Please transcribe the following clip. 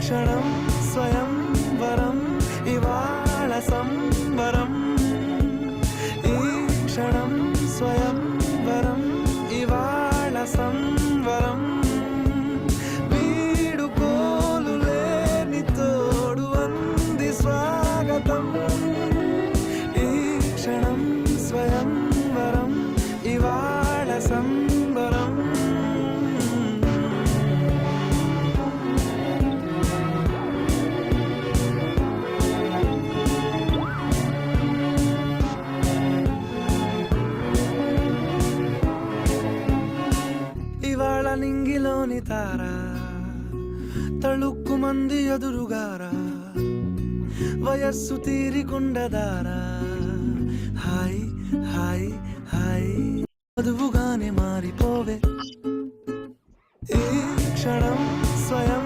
క్షణం స్వయం వరం ఇవాళ సంబరం ఈ క్షణం స్వయం వరం ఇవాళ సంవరం వీడుకోలు లేని తోడు అంది స్వాగతం ఈ క్షణం స్వయం వరం ఇవాళ సంబరం ఇవాళ నింగిలోని తారా తళుక్కు మంది ఎదురుగారా వయస్సు తీరికుండదారా హాయ్ హాయ్ హాయ్ చదువుగానే మారిపోవే ఈ క్షణం స్వయం